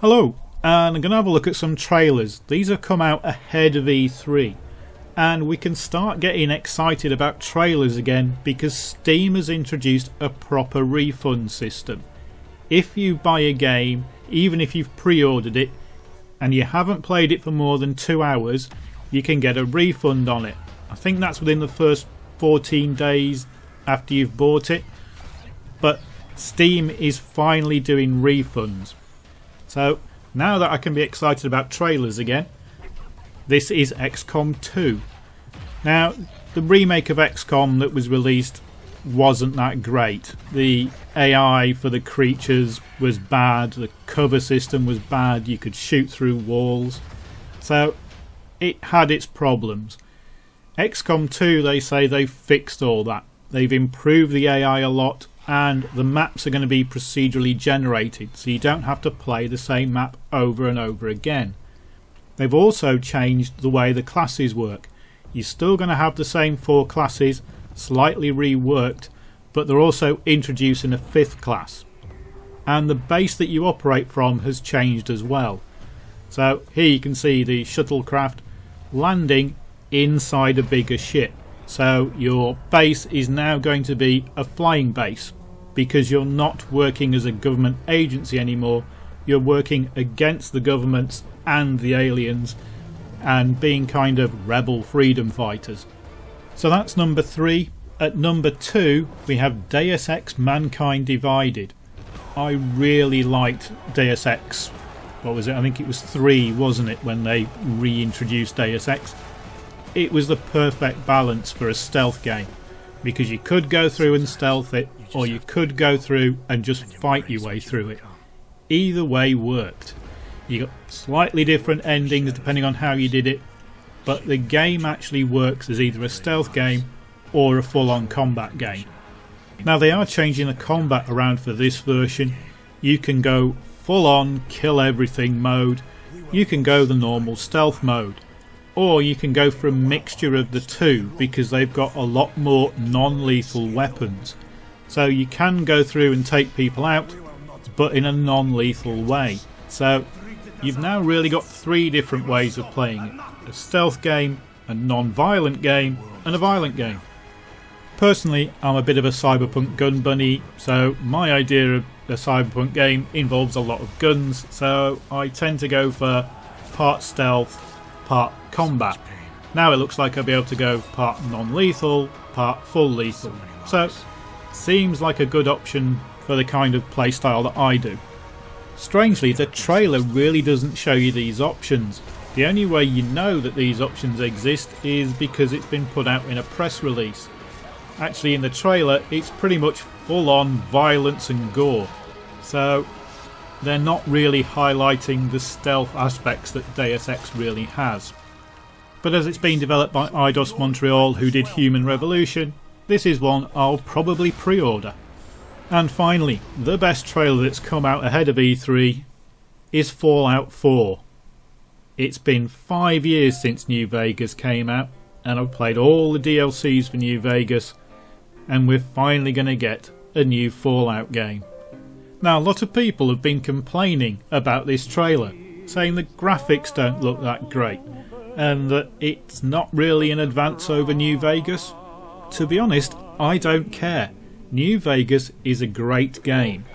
Hello, and I'm going to have a look at some trailers. These have come out ahead of E3, and we can start getting excited about trailers again because Steam has introduced a proper refund system. If you buy a game, even if you've pre-ordered it and you haven't played it for more than 2 hours, you can get a refund on it. I think that's within the first 14 days after you've bought it, but Steam is finally doing refunds. So now that I can be excited about trailers again, this is XCOM 2. Now, the remake of XCOM that was released wasn't that great. The AI for the creatures was bad, the cover system was bad, you could shoot through walls, so it had its problems. XCOM 2, they say they've fixed all that. They've improved the AI a lot, and the maps are going to be procedurally generated, so you don't have to play the same map over and over again. They've also changed the way the classes work. You're still going to have the same 4 classes, slightly reworked, but they're also introducing a 5th class. And the base that you operate from has changed as well. So here you can see the shuttlecraft landing inside a bigger ship. So your base is now going to be a flying base, because you're not working as a government agency anymore. You're working against the governments and the aliens and being kind of rebel freedom fighters. So that's number 3. At number 2 we have Deus Ex Mankind Divided. I really liked Deus Ex, what was it, I think it was 3, wasn't it, when they reintroduced Deus Ex. It was the perfect balance for a stealth game, because you could go through and stealth it, or you could go through and just fight your way through it. Either way worked. You got slightly different endings depending on how you did it, but the game actually works as either a stealth game or a full-on combat game. Now they are changing the combat around for this version. You can go full-on kill everything mode, you can go the normal stealth mode, or you can go for a mixture of the two, because they've got a lot more non-lethal weapons. So you can go through and take people out, but in a non-lethal way. So you've now really got 3 different ways of playing it: a stealth game, a non-violent game, and a violent game. Personally, I'm a bit of a cyberpunk gun bunny, so my idea of a cyberpunk game involves a lot of guns, so I tend to go for part stealth, part combat. Now it looks like I'll be able to go part non-lethal, part full lethal. So seems like a good option for the kind of playstyle that I do. Strangely, the trailer really doesn't show you these options. The only way you know that these options exist is because it's been put out in a press release. Actually, in the trailer it's pretty much full on violence and gore, so they're not really highlighting the stealth aspects that Deus Ex really has. But as it's been developed by Eidos Montreal, who did Human Revolution, this is one I'll probably pre-order. And finally, the best trailer that's come out ahead of E3 is Fallout 4. It's been 5 years since New Vegas came out, and I've played all the DLCs for New Vegas, and we're finally going to get a new Fallout game. Now, a lot of people have been complaining about this trailer, saying the graphics don't look that great and that it's not really an advance over New Vegas. To be honest, I don't care. New Vegas is a great game.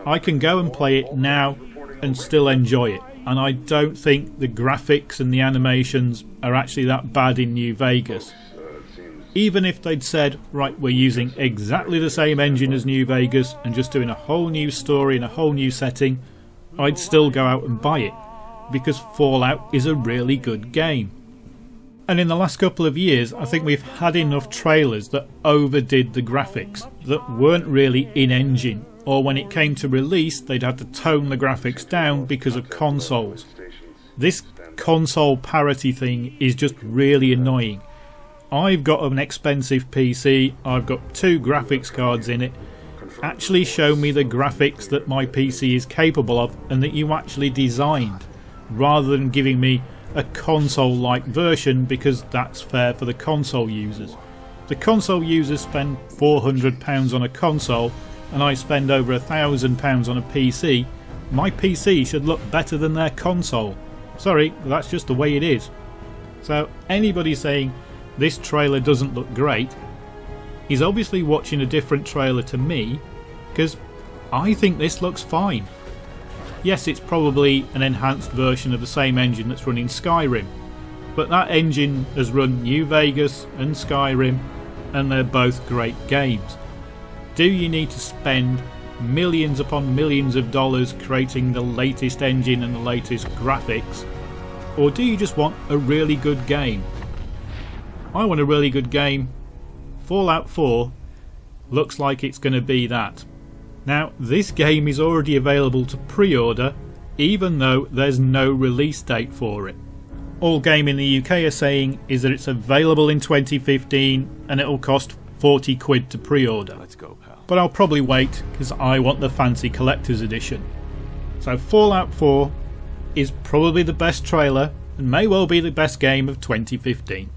I can go and play it now and still enjoy it, and I don't think the graphics and the animations are actually that bad in New Vegas. Even if they'd said, right, we're using exactly the same engine as New Vegas and just doing a whole new story and a whole new setting, I'd still go out and buy it, because Fallout is a really good game. And in the last couple of years, I think we've had enough trailers that overdid the graphics, that weren't really in-engine, or when it came to release they'd had to tone the graphics down because of consoles. This console parity thing is just really annoying. I've got an expensive PC, I've got 2 graphics cards in it. Actually show me the graphics that my PC is capable of and that you actually designed, rather than giving me a console-like version, because that's fair for the console users. The console users spend £400 on a console and I spend over £1,000 on a PC. my PC should look better than their console. Sorry, but that's just the way it is. So anybody saying this trailer doesn't look great is obviously watching a different trailer to me, because I think this looks fine. Yes, it's probably an enhanced version of the same engine that's running Skyrim, but that engine has run New Vegas and Skyrim, and they're both great games. Do you need to spend millions upon millions of dollars creating the latest engine and the latest graphics, or do you just want a really good game? I want a really good game. Fallout 4 looks like it's going to be that. Now, this game is already available to pre-order, even though there's no release date for it. All Game in the UK are saying is that it's available in 2015 and it'll cost 40 quid to pre-order. Let's go, pal. But I'll probably wait because I want the fancy collector's edition. So Fallout 4 is probably the best trailer and may well be the best game of 2015.